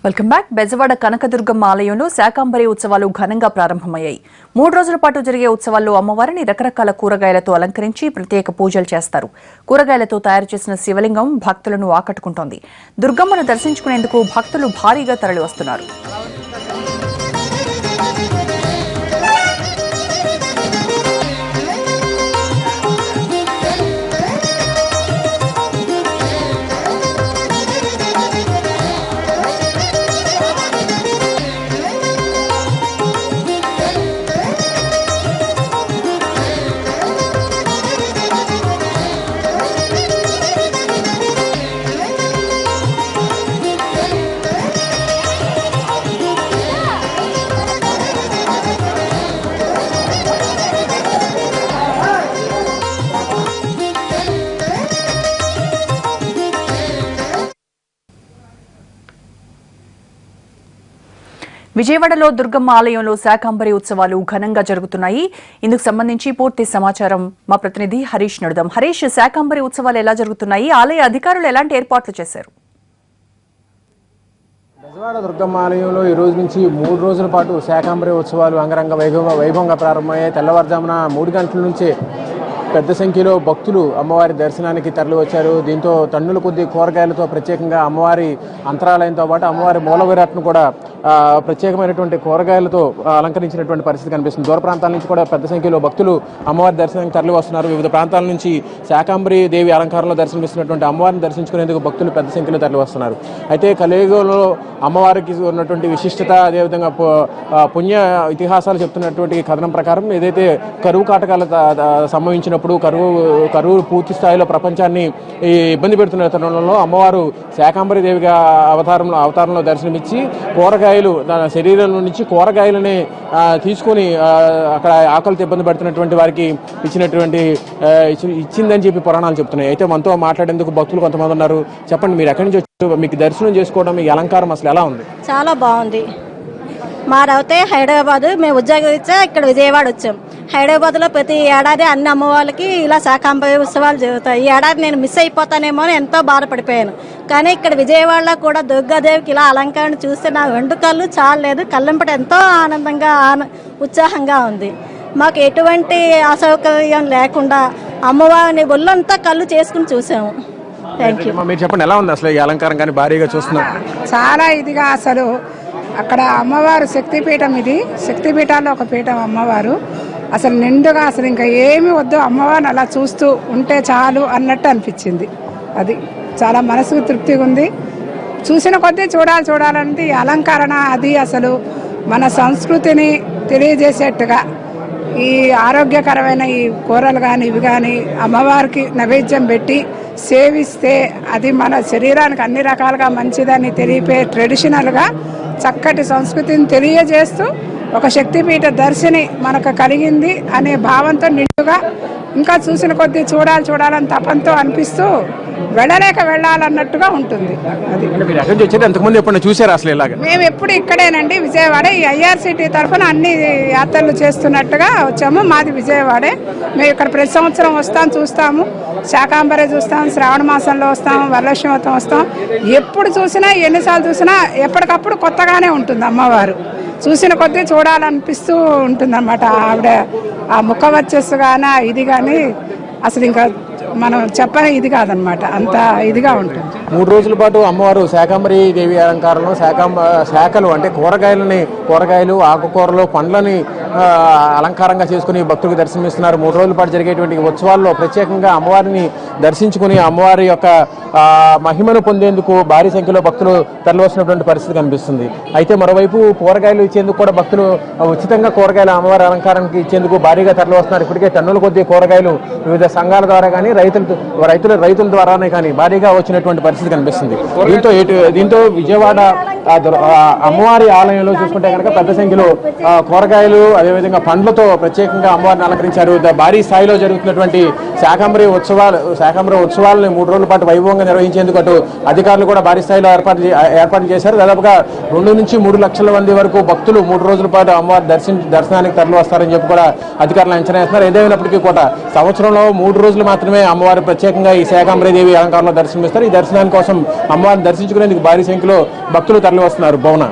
Welcome back. Bezawada Kanakadurgamma ఆలయంలో శాకాంబరి ఉత్సవాలు ఘనంగా ప్రారంభమయ్యాయి. 3 రోజుల పాటు జరిగే ఉత్సవాల్లో అమ్మవారిని రకరకాల కూరగాయలతో అలంకరించి ప్రత్యేక పూజలు చేస్తారు. కూరగాయలతో తయారు చేసిన శివలింగం భక్తులను ఆకట్టుకుంటోంది. దుర్గమ్మను దర్శించుకునేందుకు భక్తులు భారీగా తరలివస్తున్నారు. విజయవాడలో దుర్గమ్మ ఆలయంలో శాకాంబరి ఉత్సవాలు ఘనంగా జరుగుతున్నాయి. ఇందుకు సంబంధించి పూర్తి సమాచారం మా ప్రతినిధి హరీష్ నడుదాం. హరీష్, శాకాంబరి ఉత్సవాలు ఎలా జరుగుతున్నాయి? ఆలయ అధికారులు ఎలాంటి ఏర్పాట్లు చేశారు? బెజవాడ దుర్గమ్మ ఆలయంలో ఈ రోజు నుంచి 3 రోజుల పాటు శాకాంబరి ఉత్సవాలు అంగరంగ వైభవంగా ప్రారంభమయ్యాయి. తెల్లవారుజామున 3 గంటల నుంచి పెద్ద సంఖ్యలో భక్తులు అమ్మవారి దర్శనానికి తరలి వచ్చారు. దీంతో టన్నుల కొద్ది కూరగాయలతో ప్రత్యేకంగా అమ్మవారి అంతరాలయంతో పాటు అమ్మవారి మూల విరాట్ను కూడా ప్రత్యేకమైనటువంటి కూరగాయలతో అలంకరించినటువంటి పరిస్థితి కనిపిస్తుంది. దూర ప్రాంతాల నుంచి కూడా పెద్ద సంఖ్యలో భక్తులు అమ్మవారి దర్శనానికి తరలి వస్తున్నారు. వివిధ ప్రాంతాల నుంచి శాకాంబరి దేవి అలంకారంలో దర్శనమిస్తున్నటువంటి అమ్మవారిని దర్శించుకునేందుకు భక్తులు పెద్ద సంఖ్యలో తరలి వస్తున్నారు. అయితే కలియుగంలో అమ్మవారికి ఉన్నటువంటి విశిష్టత, అదేవిధంగా పుణ్య ఇతిహాసాలు చెప్తున్నటువంటి కథనం ప్రకారం ఏదైతే కరువు కాటకాలు సంభవించినప్పుడు కరువు పూర్తి స్థాయిలో ప్రపంచాన్ని ఇబ్బంది పెడుతున్న తరుణంలో అమ్మవారు శాకాంబరి దేవిగా అవతారంలో దర్శనమిచ్చి కూరగాయలు తన శరీరం నుంచి కూరగాయలని తీసుకొని అక్కడ ఆకలితో ఇబ్బంది పడుతున్నటువంటి వారికి ఇచ్చిందని చెప్పి పురాణాలు చెప్తున్నాయి. అయితే మనతో మాట్లాడేందుకు భక్తులు కొంతమంది ఉన్నారు. చెప్పండి, మీరు ఎక్కడి నుంచి వచ్చారు? మీకు దర్శనం చేసుకోవడం, మీ అలంకారం అసలు ఎలా ఉంది? చాలా బాగుంది. మారవుతే హైదరాబాద్, మేము ఉద్యోగరీత్యా ఇక్కడ విజయవాడ వచ్చాం. హైదరాబాద్లో ప్రతి ఏడాది అన్ని అమ్మవాళ్ళకి ఇలా శాకాంబరి ఉత్సవాలు జరుగుతాయి. ఈ ఏడాది నేను మిస్ అయిపోతానేమో అని ఎంతో బాధపడిపోయాను. కానీ ఇక్కడ విజయవాడలో కూడా దుర్గాదేవికి ఇలా అలంకరణ చూస్తే నా 2 కళ్ళు చాలలేదు. కళ్ళంపట ఎంతో ఆనందంగా ఉత్సాహంగా ఉంది. మాకు ఎటువంటి అసౌకర్యం లేకుండా అమ్మవారిని ఒళ్ళంతా కళ్ళు చేసుకుని చూసాము. Thank you. మీరు చెప్పండి, ఎలా ఉంది అసలు ఈ అలంకారం? కానీ భారీగా చూస్తున్నాం. చాలా ఇదిగా అసలు అక్కడ అమ్మవారు శక్తిపీఠం, ఇది శక్తిపీఠాల్లో ఒక పీఠం అమ్మవారు. అసలు నిండుగా అసలు ఇంకా ఏమి వద్దు, అమ్మవారిని అలా చూస్తూ ఉంటే చాలు అన్నట్టు అనిపించింది. అది చాలా మనసుకు తృప్తిగా ఉంది. చూసిన కొద్దీ చూడాలంటే ఈ అలంకరణ అది అసలు మన సంస్కృతిని తెలియజేసేట్టుగా ఈ ఆరోగ్యకరమైన ఈ కూరలు కానీ ఇవి కానీ అమ్మవారికి నైవేద్యం పెట్టి సేవిస్తే అది మన శరీరానికి అన్ని రకాలుగా మంచిదని తెలిపే ట్రెడిషనల్గా చక్కటి సంస్కృతిని తెలియజేస్తూ ఒక శక్తిపీఠ దర్శని మనకు కలిగింది అనే భావంతో నిండుగా ఇంకా చూసిన కొద్దీ చూడాలని తపంతో అనిపిస్తూ వెళ్ళాలన్నట్టుగా ఉంటుంది. అది చూసారు అసలు ఇలాగా? మేము ఎప్పుడు ఇక్కడేనండి, విజయవాడ. ఈ IRCT తరఫున అన్ని యాత్రలు చేస్తున్నట్టుగా వచ్చాము. మాది విజయవాడే. మేము ఇక్కడ ప్రతి సంవత్సరం వస్తాం, చూస్తాము. శాకాంబరి చూస్తాం, శ్రావణ మాసంలో వస్తాం, వరలక్ష్మి వ్రతం వస్తాం. ఎప్పుడు చూసినా, ఎన్నిసార్లు చూసినా ఎప్పటికప్పుడు కొత్తగానే ఉంటుంది అమ్మవారు. చూసిన కొద్దీ చూడాలనిపిస్తూ ఉంటుందన్నమాట. ఆవిడ ఆ ముఖ వచ్చస్సు కానీ ఇది కానీ అసలు ఇంకా మనం చెప్పని ఇది కాదనమాట, అంత ఇదిగా ఉంటుంది. 3 రోజుల పాటు అమ్మవారు శాకాంబరి దేవి అలంకారంలో శాఖలు అంటే కూరగాయలు, ఆకుకూరలు, పండ్లని అలంకారంగా చేసుకుని భక్తులకు దర్శనమిస్తున్నారు. 3 రోజుల పాటు జరిగేటువంటి ఉత్సవాల్లో ప్రత్యేకంగా అమ్మవారిని దర్శించుకుని అమ్మవారి యొక్క మహిమను పొందేందుకు భారీ సంఖ్యలో భక్తులు తరలివస్తున్నటువంటి పరిస్థితి కనిపిస్తుంది. అయితే మరోవైపు కూరగాయలు ఇచ్చేందుకు కూడా భక్తులు ఉచితంగా కూరగాయల అమ్మవారి అలంకారానికి ఇచ్చేందుకు భారీగా తరలివస్తున్నారు. ఇప్పటికే టన్నుల కొద్ది కూరగాయలు వివిధ సంఘాల ద్వారా కానీ రైతుల ద్వారానే కానీ భారీగా వచ్చినటువంటి పరిస్థితి కనిపిస్తుంది. దీంతో విజయవాడ అమ్మవారి ఆలయంలో చూసుకుంటే కనుక పెద్ద సంఖ్యలో కూరగాయలు, అదేవిధంగా పండ్లతో ప్రత్యేకంగా అమ్మవారిని అలంకరించారు. భారీ స్థాయిలో జరుగుతున్నటువంటి శాకాంబరి ఉత్సవాలను 3 రోజుల పాటు వైభవంగా నిర్వహించేందుకు అటు అధికారులు కూడా భారీ స్థాయిలో ఏర్పాట్లు చేశారు. దాదాపుగా 2 నుంచి 3 లక్షల మంది వరకు భక్తులు 3 రోజుల పాటు అమ్మవారి దర్శనానికి తరలి వస్తారని చెప్పి కూడా అధికారులు అంచనా వేస్తున్నారు. ఏదైనప్పటికీ కూడా సంవత్సరంలో 3 రోజులు మాత్రమే అమ్మవారు ప్రత్యేకంగా ఈ శాకాంబరి దేవి అలంకారంలో దర్శనమిస్తారు. ఈ దర్శనాని కోసం అమ్మవారిని దర్శించుకునేందుకు భారీ సంఖ్యలో భక్తులు తరలి వస్తున్నారు. భవన.